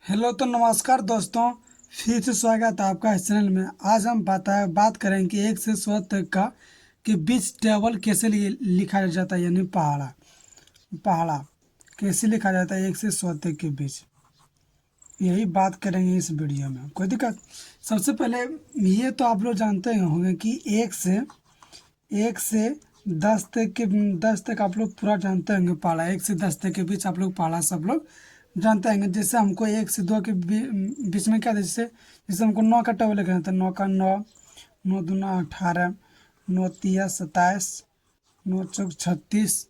Hello तो नमस्कार दोस्तों। फिर से स्वागत है आपका इस चैनल में। आज हम बात करेंगे कि 1 से 100 तक का कि बीच टेबल कैसे लिखा जाता है, यानी पहाड़ा पहाड़ा कैसे लिखा जाता है 1 से 100 तक के बीच। यही बात करेंगे इस वीडियो में। कोई दिक्कत? सबसे पहले ये तो आप लोग जानते ही होंगे कि एक से 10 तक आप लोग पूरा जानते होंगे। पहाड़ा 1 से 10 तक के बीच आप लोग पहाड़ा सब लोग जानते होंगे। जैसे हमको 1 से 2 के बीच में क्या था, जैसे जैसे हमको 9 का टेबल लिखना था। 9 का 9, 9 दूना 18, 9 तिया 27, 9 चौक 36,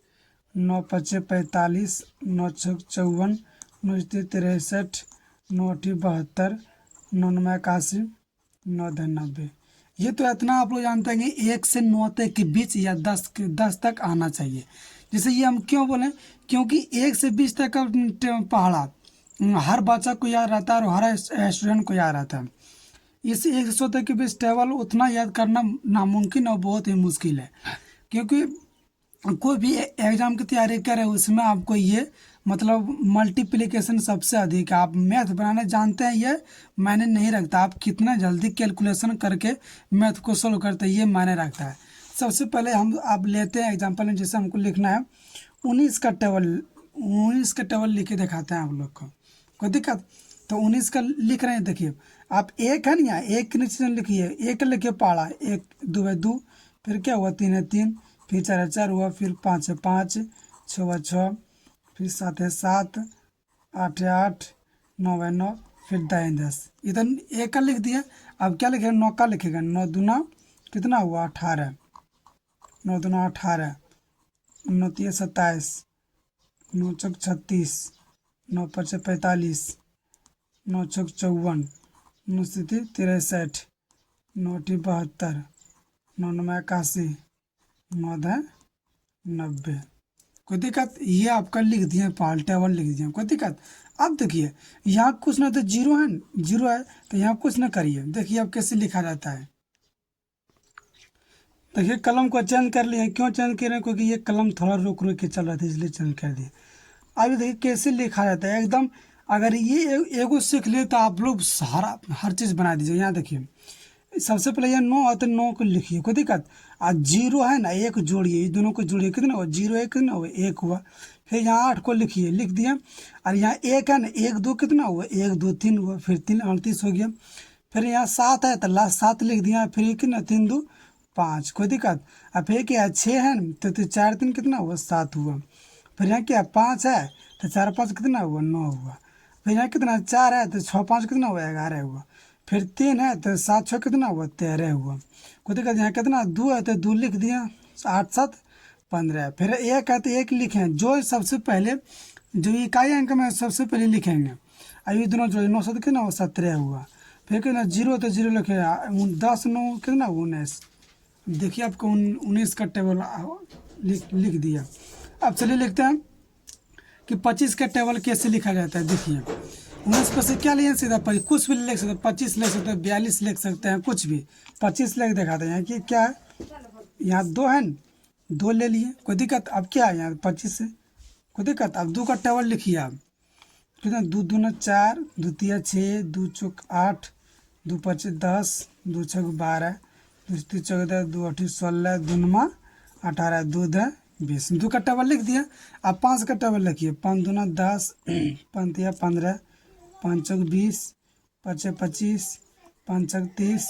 9 पचे 45, 9 छक 54, 9 तिया 63, 9 अठी 72, 9 नवा 81, 9 10 90। ये तो इतना आप लोग जानते हैं कि 1 से 9 तक के बीच या 10 तक आना चाहिए। जैसे ये हम क्यों बोले, क्योंकि 1 से 20 तक का पहाड़ा हर बच्चा को याद रहता है और हर स्टूडेंट को याद रहता है। इस 1 से 100 तक के बीच टेबल उतना याद करना नामुमकिन और बहुत ही मुश्किल है। क्योंकि कोई भी एग्जाम की तैयारी करे उसमें आपको ये मतलब मल्टीप्लिकेशन सबसे अधिक है। आप मैथ बनाने जानते हैं, ये मायने नहीं रखता आप कितना जल्दी कैलकुलेशन करके मैथ को सोल्व करते हैं, ये मायने रखता है। सबसे पहले हम आप लेते हैं एग्जांपल में, जैसे हमको लिखना है 19 का टेबल लिख के दिखाते हैं आप लोग को। कोई दिक्कत? तो 19 का लिख रहे हैं। देखिए आप एक है ना, एक के नीचे लिखिए, एक लिखिए पहाड़ा। 1 2 है 2, फिर क्या हुआ 3 है 3, फिर 4 है 4 हुआ, फिर 5 है 5, 6 है 6, फिर 7 है 7, 8 है 8, 9 है 9, फिर 10 है 10। इधर एक का लिख दिया। अब क्या लिखेगा? 9 का लिखेगा। 9 दूना कितना हुआ? 18, 9 दूना 18, 9 तिया 27, 9 चौक 36, 9 पचे 45, 9 छक 54, 9 सती 63, 9 अठी 72, 9 नवा 81, 9 10 90। कोई दिक्कत? ये आपका लिख दिया, पाल टेबल लिख दिया। कोई दिक्कत? अब देखिए यहाँ कुछ ना, तो जीरो है, जीरो है तो यहाँ कुछ ना करिए। देखिए अब कैसे लिखा जाता है। देखिए कलम को चेंज कर लिए। क्यों चेंज कर रहे हैं? क्योंकि ये कलम थोड़ा रुक रुक के चल रहा था, इसलिए चेंज कर दिए। अभी देखिए कैसे लिखा जाता है एकदम। अगर ये एगो सीख ले तो आप लोग सारा हर चीज़ बना दीजिए। यहाँ देखिए सबसे पहले ये 9 है तो 9 को लिखिए। कोई दिक्कत? आज जीरो है ना, एक जोड़िए, इस दोनों को जोड़िए, कितना हुआ? जीरो एक कितना हुआ? एक हुआ। फिर यहाँ 8 को लिखिए, लिख दिया। और यहाँ एक है ना, 1 2 कितना हुआ? 1 2 3 हुआ, फिर 3 38 हो गया। फिर यहाँ 7 है तो लास्ट 7 लिख दिया। फिर ये कितना? 3 2 5। कोई दिक्कत? अब फिर क्या है? 6 है ना, तो 4 3 कितना हुआ? 7 हुआ। फिर यहाँ क्या? 5 है तो 4 5 कितना हुआ? 9 हुआ। फिर यहाँ कितना? 4 है तो 6 5 कितना हुआ? 11 हुआ। फिर 3 है तो 7 6 कितना हुआ? 13 हुआ। कोई दिक्कत? यहाँ कितना? 2 है तो 2 लिख दिया। 8 7 15। फिर 1 है तो 1 लिखें। जो सबसे पहले जो इकाई अंक में सबसे पहले लिखेंगे। अभी दोनों जो 9 7 कितना हुआ? 17 हुआ। फिर कितना? 0 तो 0 लिखे। 10 9 कितना? 19। देखिए आपको 19 का टेबल लिख दिया। अब चलिए लिखते हैं कि 25 का टेबल कैसे लिखा जाता है। देखिए 19 पर से क्या लिए? सीधा कुछ भी लिख सकते हैं। 25 लिख सकते हैं, 42 लिख सकते हैं, कुछ भी। 25 लिख दिखाते हैं। यहाँ कि क्या है? यहाँ 2 है न, 2 ले लिए। कोई दिक्कत? अब क्या है यहाँ 25 से? कोई दिक्कत? अब 2 का टेबल लिखिए आप। कितना? 2 दूना 4, 2 तिया 6, 2 चौक 8, 2 पचे 10, 2 छक 12, 2 ती 14, 2 अठी 16, 2 नवा 18, 2 10 20। 2 का टेबल लिख दिया। अब 5 का टेबल लिखिए। 5 दूना 10, 5 तिया 15, 5 चौक 20, 5 छक 25, 5 छक 30,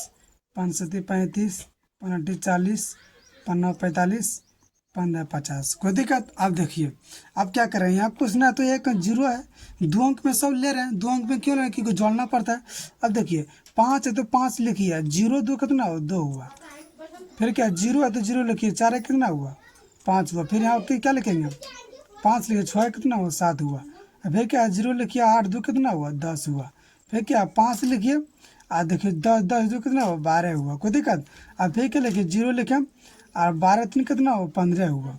5 सती 35, 5 अठी 40, 5 नवा 45, 15 50। कोई दिक्कत? अब देखिए अब क्या कर रहे हैं? यहाँ कुछ ना, तो एक जीरो है। 2 अंक में सब ले रहे हैं। 2 अंक में क्यों ले रहे हैं? क्योंकि जोड़ना पड़ता है। अब देखिए 5 है तो 5 लिखिए। 0 2 कितना हुआ? 2 हुआ। फिर क्या? 0 है तो 0 लिखिए। 4 है कितना हुआ? 5 हुआ। फिर यहाँ क्या लिखेंगे? 5 लिखिए। 6 है कितना हुआ? 7 हुआ। फिर क्या? 0 लिखिए। 8 2 कितना हुआ? 10 हुआ। फिर क्या? 5 लिखिए। देखिए 10 2 कितना हुआ? 12 हुआ। कोई दिक्कत? अब फिर क्या लिखिए? 0 लिखे और 12 3 कितना हुआ? 15 हुआ।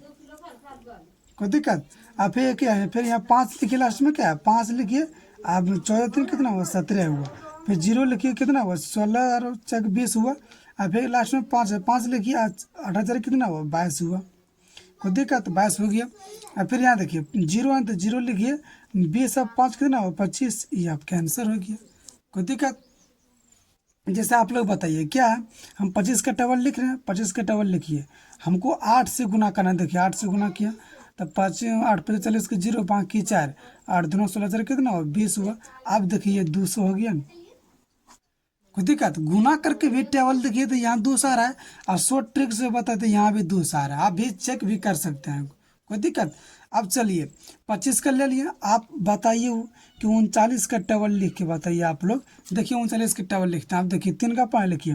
कोई दिक्कत? अब फिर क्या है? फिर यहाँ 5 लिखिए। लास्ट में क्या है? 5 लिखिए। अब 14 3 कितना हुआ? 17 हुआ। फिर 0 लिखिए। कितना हुआ? 16 और 4 20 हुआ। अब फिर लास्ट में 5 है। 5 लिखिए। 18 कितना हुआ? 22 हुआ। कोई दिक्कत? 22 हो गया। और फिर यहाँ देखिए 0 है तो 0 लिखिए, 20 अब 5 कितना हो 25, ये आपका आंसर हो गया। कोई दिक्कत? जैसे आप लोग बताइए क्या है, हम 25 का टेबल लिख रहे हैं, 25 का टेबल लिखिए, हमको 8 से गुना करना है। देखिए 8 से गुना किया तब 5 8 5 40 के 0 5 की 4, 8 दूना 16 4 कितना हुआ 20 हुआ। अब देखिए 200 हो गया ना। कोई दिक्कत? गुना करके भी टेबल देखिए तो यहाँ 200 आ रहा है, और शॉर्ट ट्रिक से बताते तो यहाँ भी 200 आ रहा है, आप भी चेक भी कर सकते हैं। कोई दिक्कत? अब चलिए 25 का ले लिया, आप बताइए कि 39 का टेबल लिख के बताइए आप लोग। देखिए 39 का टेबल लिखते हैं आप। देखिए 3 का पाँच लिखिए,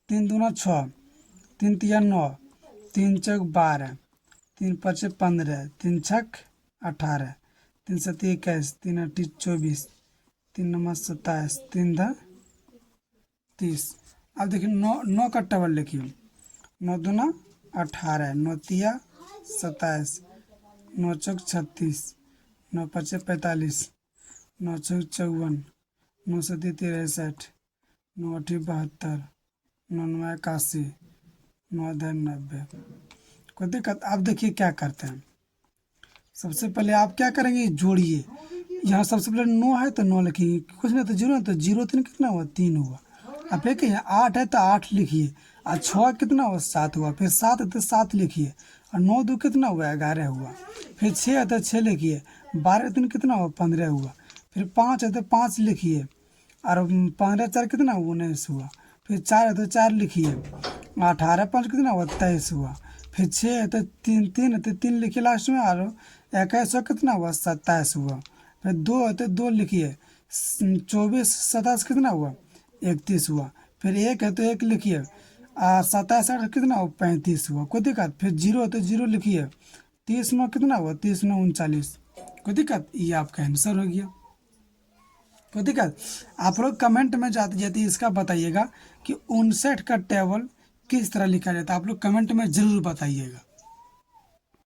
3 दूना 6, 3 तिया 9, 3 चौक 12, 3 पाँच 15, 3 छक 18, 3 सत 21, 3 अट्ठी 24, 3 नवा 27, 3 धा 30। अब देखिए 9 का टेबल लिखिए, 9 दूना 18, 9 तिया 27, 9 चौक 36, 9 पाँच 45, 9 छः 54, 9 सती 63, 9 अठी 72, 9 नवा 81, 9 दस 90। कोई दिक्कत? आप देखिए क्या करते हैं, सबसे पहले आप क्या करेंगे, जोड़िए। यहाँ सबसे पहले 9 है तो 9 लिखिए, कुछ नहीं तो 0 है तो 0 3 कितना हुआ 3 हुआ। अब देखिए 8 है तो 8 लिखिए, और 6 कितना हुआ 7 हुआ, फिर 7 है तो 7 लिखिए, और 9 दो कितना हुआ 11 हुआ, फिर 6 है तो 6 लिखिए, 12 3 कितना हुआ 15 हुआ, फिर 5 है तो 5 लिखिए, और 15 4 कितना 19 हुआ, फिर 4 है तो 4 लिखिए, 18 5 कितना हुआ 23 हुआ, फिर 6 है तो 3 3 है तो 3 लिखिए लास्ट में, और 21 कितना हुआ 27 हुआ, फिर 2 है तो 2 लिखिए, 24 27 कितना हुआ 31 हुआ, फिर 1 है तो 1 लिखिए, 27 8 कितना हुआ 35 हुआ। कोई दिक्कत? फिर 0 है तो 0 लिखिए, 30 9 कितना हुआ 30 9 39। कोई दिक्कत? ये आपका आंसर हो गया। कोई दिक्कत? आप लोग कमेंट में जाते जाते इसका बताइएगा कि 59 का टेबल किस तरह लिखा जाता है, आप लोग कमेंट में ज़रूर बताइएगा।